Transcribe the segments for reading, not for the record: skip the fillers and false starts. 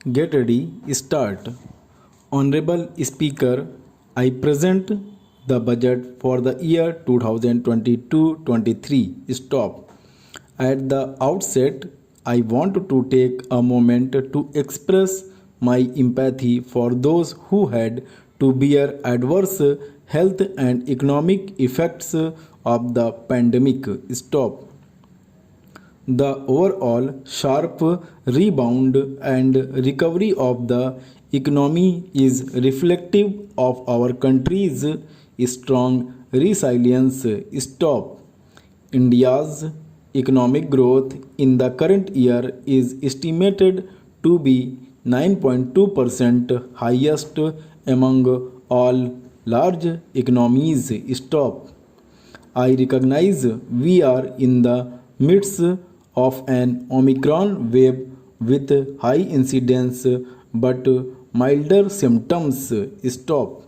Get ready, start. Honorable Speaker, I present the budget for the year 2022-23. Stop. At the outset, I want to take a moment to express my empathy for those who had to bear adverse health and economic effects of the pandemic. Stop. The overall sharp rebound and recovery of the economy is reflective of our country's strong resilience. Stop. India's economic growth in the current year is estimated to be 9.2%, highest among all large economies. Stop. I recognize we are in the midst of an Omicron wave with high incidence but milder symptoms. Stop.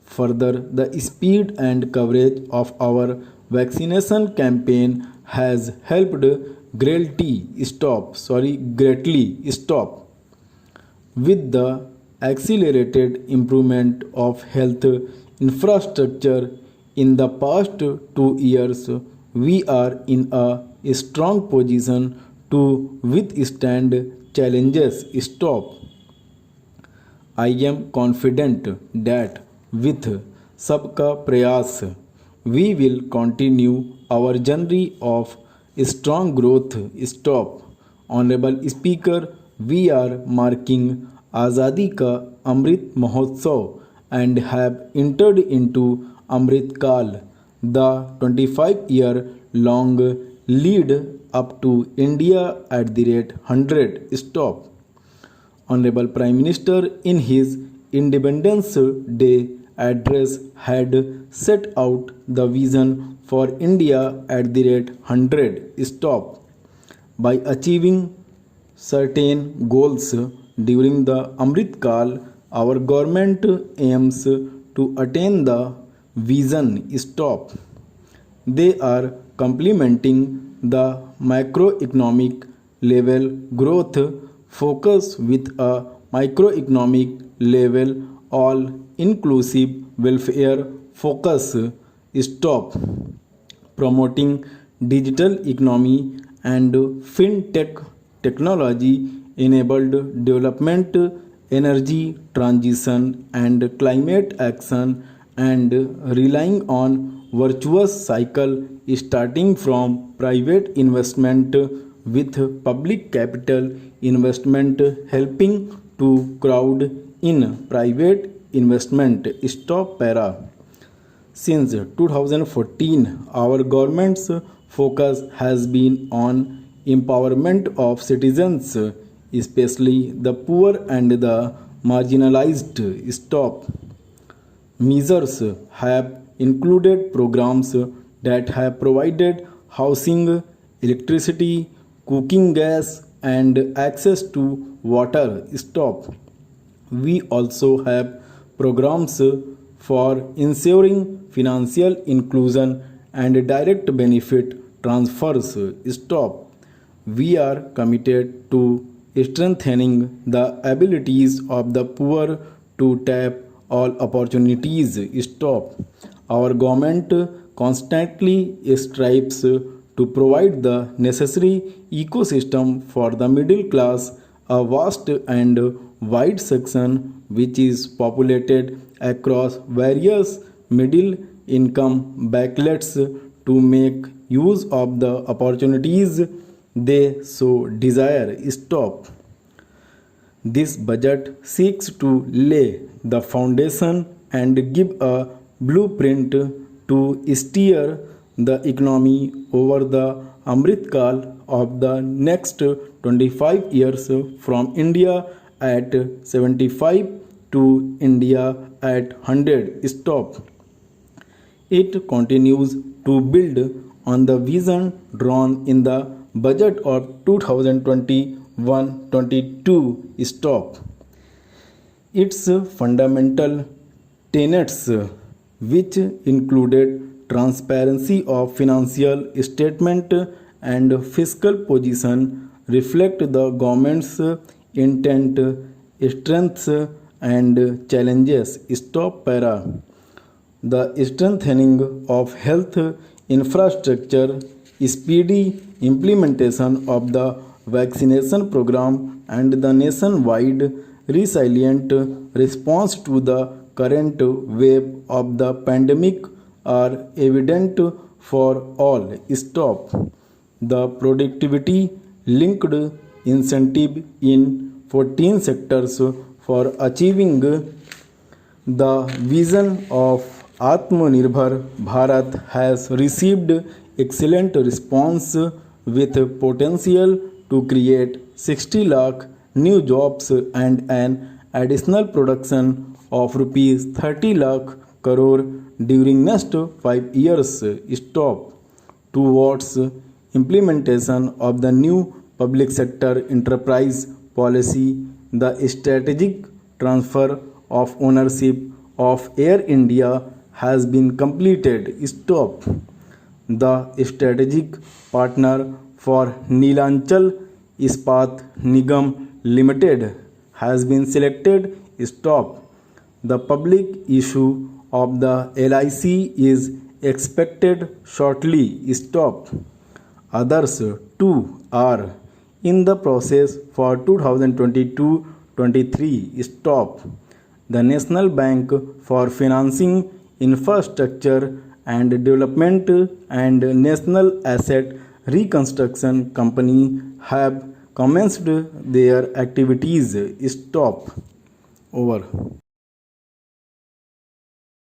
Further, the speed and coverage of our vaccination campaign has helped greatly stop. With the accelerated improvement of health infrastructure in the past 2 years, we are in a strong position to withstand challenges. Stop. I am confident that with Sabka Prayas, we will continue our journey of strong growth. Stop. Honorable Speaker, we are marking Azadi Ka Amrit Mahotsav and have entered into Amrit Kal, the 25-year-long lead up to India at the rate 100. Stop. Honorable Prime Minister in his Independence Day address had set out the vision for India at the rate 100. Stop. By achieving certain goals during the Amrit Kal, our government aims to attain the vision. Stop. They are complementing the macroeconomic level growth focus with a microeconomic level all inclusive welfare focus. Stop. Promoting digital economy and fintech technology enabled development, energy transition and climate action, and relying on virtuous cycle starting from private investment with public capital investment helping to crowd in private investment. Stop. Para. Since 2014, our government's focus has been on empowerment of citizens, especially the poor and the marginalized. Stop. Measures have included programs that have provided housing, electricity, cooking gas, and access to water. Stop. We also have programs for ensuring financial inclusion and direct benefit transfers. Stop. We are committed to strengthening the abilities of the poor to tap all opportunities. Stop. Our government constantly strives to provide the necessary ecosystem for the middle class, a vast and wide section which is populated across various middle income brackets to make use of the opportunities they so desire. Stop. This budget seeks to lay the foundation and give a blueprint to steer the economy over the Amrit Kal of the next 25 years from India at 75 to India at 100. Stop. It continues to build on the vision drawn in the budget of 2021-22. Stop. Its fundamental tenets, which included transparency of financial statement and fiscal position, reflect the government's intent, strengths and challenges. Stop para. The strengthening of health infrastructure, speedy implementation of the vaccination program, and the nationwide resilient response to the current wave of the pandemic are evident for all. Stop. The productivity linked incentive in 14 sectors for achieving the vision of Atmanirbhar Bharat has received excellent response with potential to create 60 lakh new jobs and an additional production of rupees 30 lakh crore during next 5 years. Stop. Towards implementation of the new public sector enterprise policy, the strategic transfer of ownership of Air India has been completed. Stop. The strategic partner for Neelachal Ispat Nigam Limited has been selected. Stop. The public issue of the LIC is expected shortly. Stop. Others too are in the process for 2022-23. Stop. The National Bank for Financing Infrastructure and Development and National Asset Reconstruction Company have commenced their activities. Stop. Over.